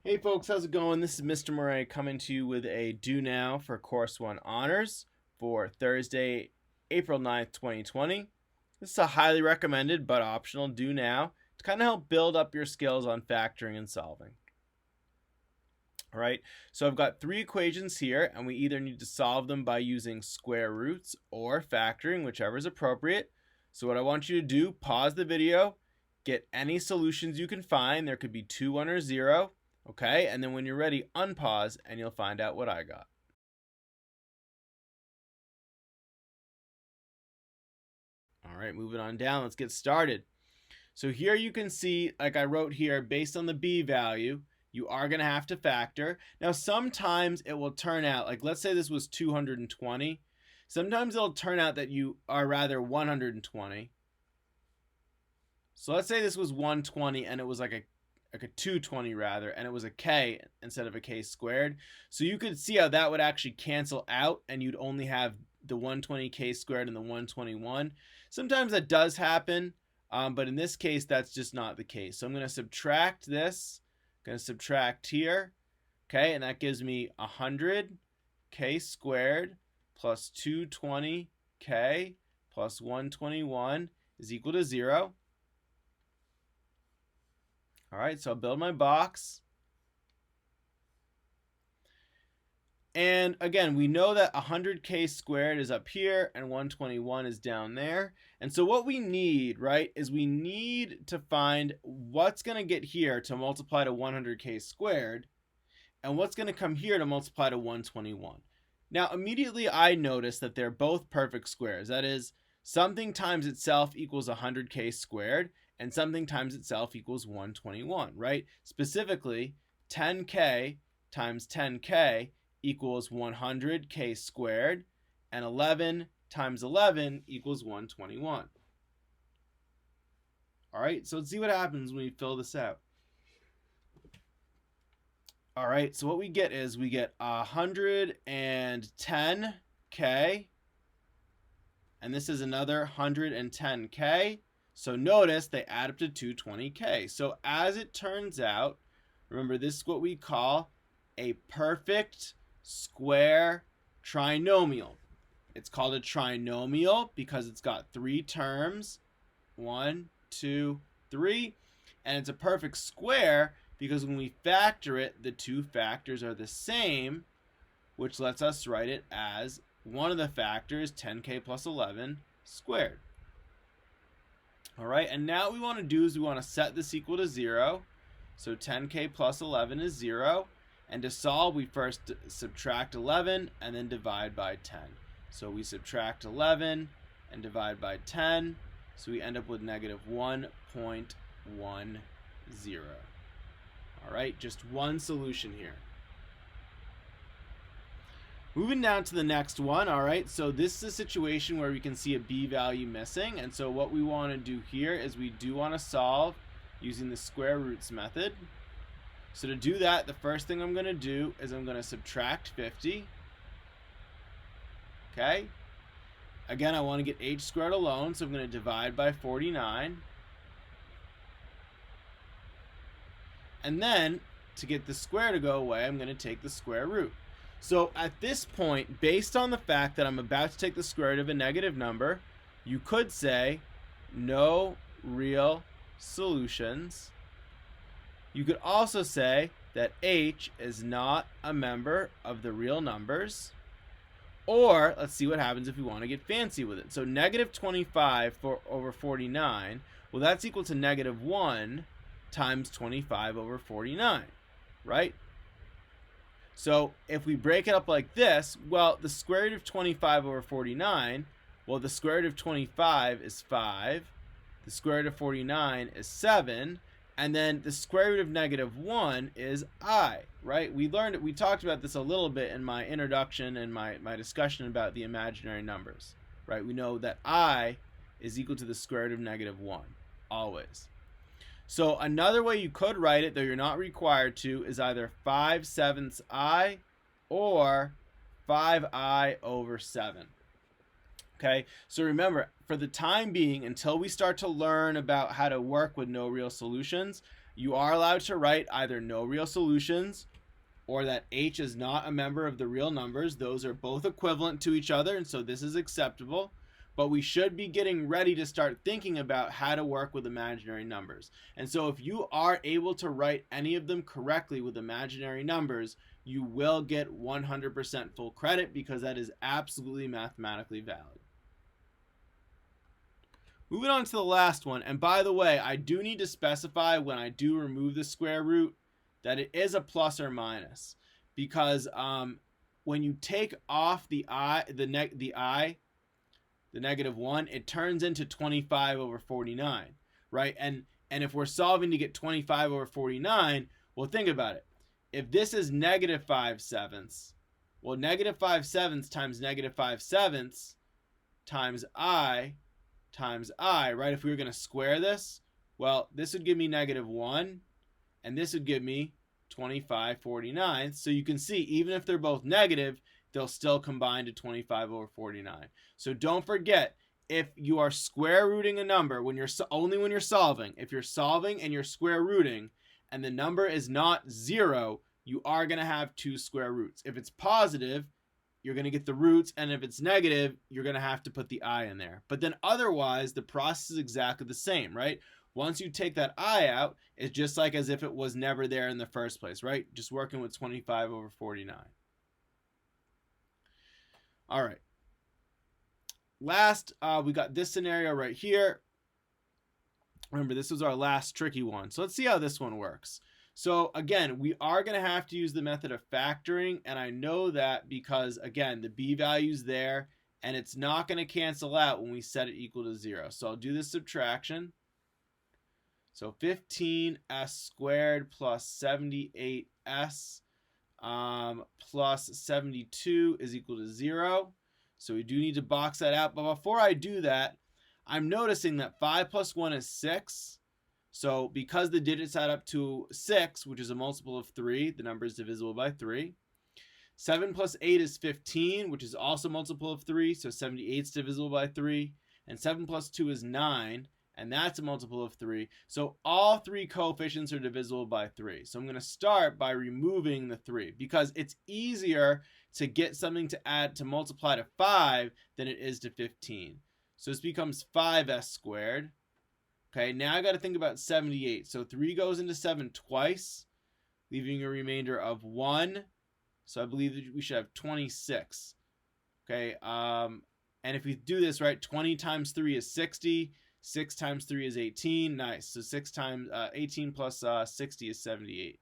Hey folks, how's it going? This is Mr. Murray coming to you with a Do Now for Course 1 Honors for Thursday, April 9th, 2020. This is a highly recommended but optional Do Now to kind of help build up your skills on factoring and solving. All right, so I've got three equations here, and we either need to solve them by using square roots or factoring, whichever is appropriate. So what I want you to do, pause the video, get any solutions you can find. There could be 2, 1, or 0. Okay, and then when you're ready, unpause and you'll find out what I got. All right, moving on down, let's get started. So here you can see, like I wrote here, based on the B value, you are going to have to factor. Now, sometimes it will turn out, like let's say this was 220. Sometimes it'll turn out that you are rather 120. So let's say this was 120 and it was like a 220 rather, and it was a k instead of a k squared. So you could see how that would actually cancel out and you'd only have the 120k squared and the 121. Sometimes that does happen, but in this case that's just not the case. So I'm going to subtract this, going to subtract here, okay, and that gives me 100k squared plus 220k plus 121 is equal to 0. All right, so I'll build my box. And again, we know that 100k squared is up here and 121 is down there. And so what we need, right, is we need to find what's going to get here to multiply to 100k squared and what's going to come here to multiply to 121. Now, immediately I notice that they're both perfect squares. That is, something times itself equals 100k squared, and something times itself equals 121, right? Specifically, 10k times 10k equals 100k squared, and 11 times 11 equals 121. All right, so let's see what happens when we fill this out. All right, so what we get is we get 110k, and this is another 110k. So notice they add up to 220k. So as it turns out, remember this is what we call a perfect square trinomial. It's called a trinomial because it's got 3 terms, 1, 2, 3, and it's a perfect square because when we factor it, the two factors are the same, which lets us write it as one of the factors, 10k plus 11 squared. All right, and now what we want to do is we want to set this equal to 0. So 10k plus 11 is 0. And to solve, we first subtract 11 and then divide by 10. So we subtract 11 and divide by 10. So we end up with negative 1.10. All right, just one solution here. Moving down to the next one, all right, so this is a situation where we can see a b value missing, and so what we want to do here is we do want to solve using the square roots method. So to do that, the first thing I'm going to do is I'm going to subtract 50. Okay? Again, I want to get h squared alone, so I'm going to divide by 49. And then, to get the square to go away, I'm going to take the square root. So at this point, based on the fact that I'm about to take the square root of a negative number, you could say no real solutions. You could also say that h is not a member of the real numbers. Or let's see what happens if we want to get fancy with it. So negative 25 over 49, well, that's equal to negative 1 times 25 over 49, right? So if we break it up like this, well, the square root of 25 over 49, well, the square root of 25 is 5, the square root of 49 is 7, and then the square root of negative 1 is I, right? We talked about this a little bit in my introduction and my discussion about the imaginary numbers, right? We know that I is equal to the square root of negative 1, always. So another way you could write it, though you're not required to, is either 5/7 I or 5I over 7. Okay, so remember, for the time being, until we start to learn about how to work with no real solutions, you are allowed to write either no real solutions or that h is not a member of the real numbers. Those are both equivalent to each other, and so this is acceptable. But we should be getting ready to start thinking about how to work with imaginary numbers. And so if you are able to write any of them correctly with imaginary numbers, you will get 100% full credit because that is absolutely mathematically valid. Moving on to the last one, and by the way, I do need to specify when I do remove the square root that it is a plus or minus, because when you take off the negative 1, it turns into 25 over 49, right? And if we're solving to get 25 over 49, well, think about it. If this is negative 5/7, well, negative 5/7 times negative 5/7 times I, right? If we were going to square this, well, this would give me negative 1, and this would give me 25/49. So you can see, even if they're both negative, they'll still combine to 25 over 49. So don't forget, if you are square rooting a number, when you're solving, if you're solving and you're square rooting, and the number is not 0, you are going to have 2 square roots. If it's positive, you're going to get the roots, and if it's negative, you're going to have to put the I in there. But then otherwise, the process is exactly the same, right? Once you take that I out, it's just like as if it was never there in the first place, right? Just working with 25 over 49. All right. Last, we got this scenario right here. Remember, this was our last tricky one. So let's see how this one works. So again, we are going to have to use the method of factoring, and I know that because, again, the b value's there, and it's not going to cancel out when we set it equal to 0. So I'll do the subtraction. So 15s squared plus 78s plus 72 is equal to 0. So we do need to box that out. But before I do that, I'm noticing that 5 plus 1 is 6. So because the digits add up to 6, which is a multiple of 3, the number is divisible by 3. 7 plus 8 is 15, which is also a multiple of 3, so 78 is divisible by 3. And 7 plus 2 is 9, and that's a multiple of 3. So all 3 coefficients are divisible by 3. So I'm going to start by removing the 3, because it's easier to get something to multiply to 5 than it is to 15. So this becomes 5s squared. Okay, now I got to think about 78. So 3 goes into 7 twice, leaving a remainder of 1. So I believe that we should have 26. Okay, and if we do this right, 20 times 3 is 60. 6 times 3 is 18. Nice. So 18 plus 60 is 78.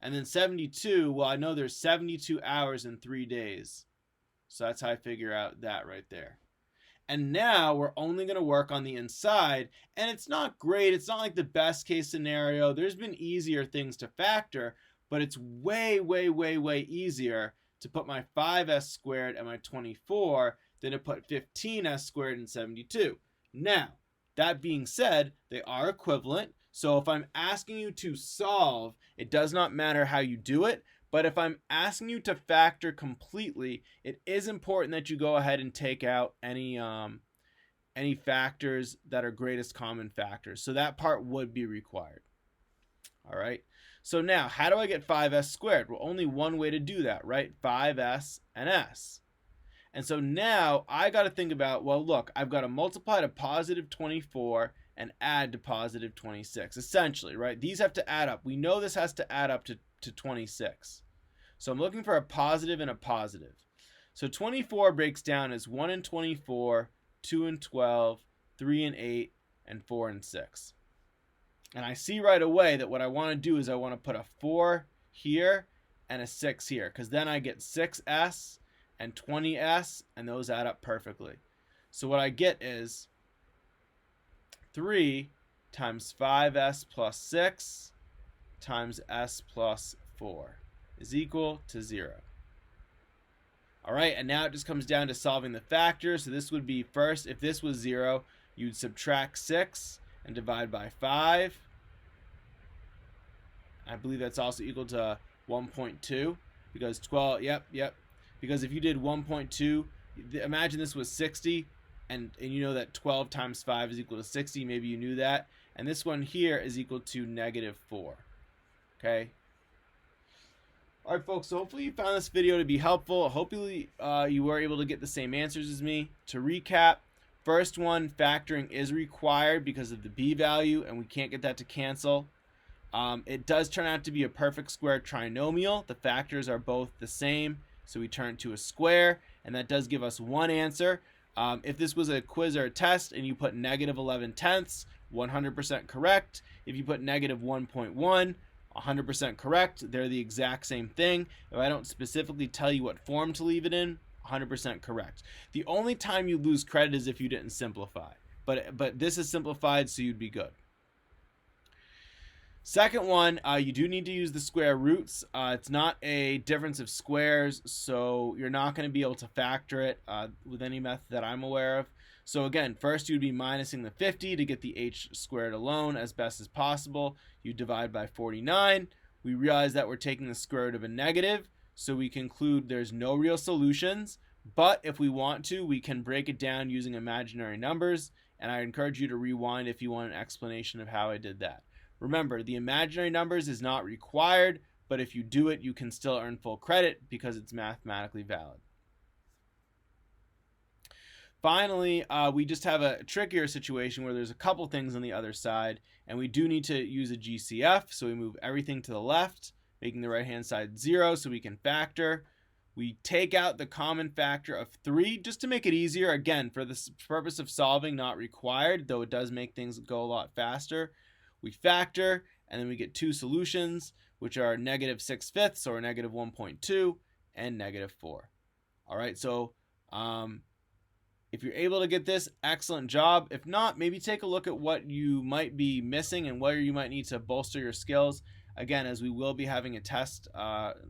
And then 72, well, I know there's 72 hours and 3 days. So that's how I figure out that right there. And now we're only going to work on the inside. And it's not great. It's not like the best case scenario. There's been easier things to factor, but it's way, way, way, way easier to put my 5s squared and my 24 than to put 15s squared and 72. Now, that being said, they are equivalent. So if I'm asking you to solve, it does not matter how you do it. But if I'm asking you to factor completely, it is important that you go ahead and take out any factors that are greatest common factors. So that part would be required. All right. So now, how do I get 5s squared? Well, only one way to do that, right? 5s and s. And so now I got to think about, well, look, I've got to multiply to positive 24 and add to positive 26, essentially, right? These have to add up. We know this has to add up to 26. So I'm looking for a positive and a positive. So 24 breaks down as 1 and 24, 2 and 12, 3 and 8, and 4 and 6. And I see right away that what I want to do is I want to put a 4 here and a 6 here, because then I get 6s and 20s, and those add up perfectly. So what I get is 3 times 5s plus 6 times s plus 4 is equal to 0. All right, and now it just comes down to solving the factors. So this would be, first, if this was 0, you'd subtract 6 and divide by 5. I believe that's also equal to 1.2, because 12, yep. Because if you did 1.2, imagine this was 60, and you know that 12 times 5 is equal to 60. Maybe you knew that. and this one here is equal to -4. Okay. All right, folks, so hopefully you found this video to be helpful. Hopefully you were able to get the same answers as me. To recap, first one, factoring is required because of the b value, and we can't get that to cancel. It does turn out to be a perfect square trinomial. The factors are both the same, so we turn it to a square, and that does give us one answer. If this was a quiz or a test and you put -11/10, 100% correct. If you put -1.1, 100% correct. They're the exact same thing. If I don't specifically tell you what form to leave it in, 100% correct. The only time you lose credit is if you didn't simplify. But this is simplified, so you'd be good. Second one, you do need to use the square roots. It's not a difference of squares, so you're not going to be able to factor it with any method that I'm aware of. So again, first you'd be minusing the 50 to get the h squared alone as best as possible. You divide by 49. We realize that we're taking the square root of a negative, so we conclude there's no real solutions. But if we want to, we can break it down using imaginary numbers, and I encourage you to rewind if you want an explanation of how I did that. Remember, the imaginary numbers is not required, but if you do it, you can still earn full credit because it's mathematically valid. Finally, we just have a trickier situation where there's a couple things on the other side, and we do need to use a GCF, so we move everything to the left, making the right-hand side 0 so we can factor. We take out the common factor of 3 just to make it easier, again, for the purpose of solving, not required, though it does make things go a lot faster. We factor, and then we get two solutions, which are -6/5 or -1.2 and -4. All right, so if you're able to get this, excellent job. If not, maybe take a look at what you might be missing and where you might need to bolster your skills. Again, as we will be having a test,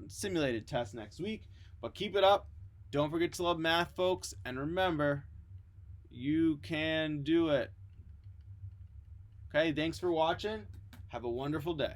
simulated test next week. But keep it up. Don't forget to love math, folks. And remember, you can do it. Okay, thanks for watching. Have a wonderful day.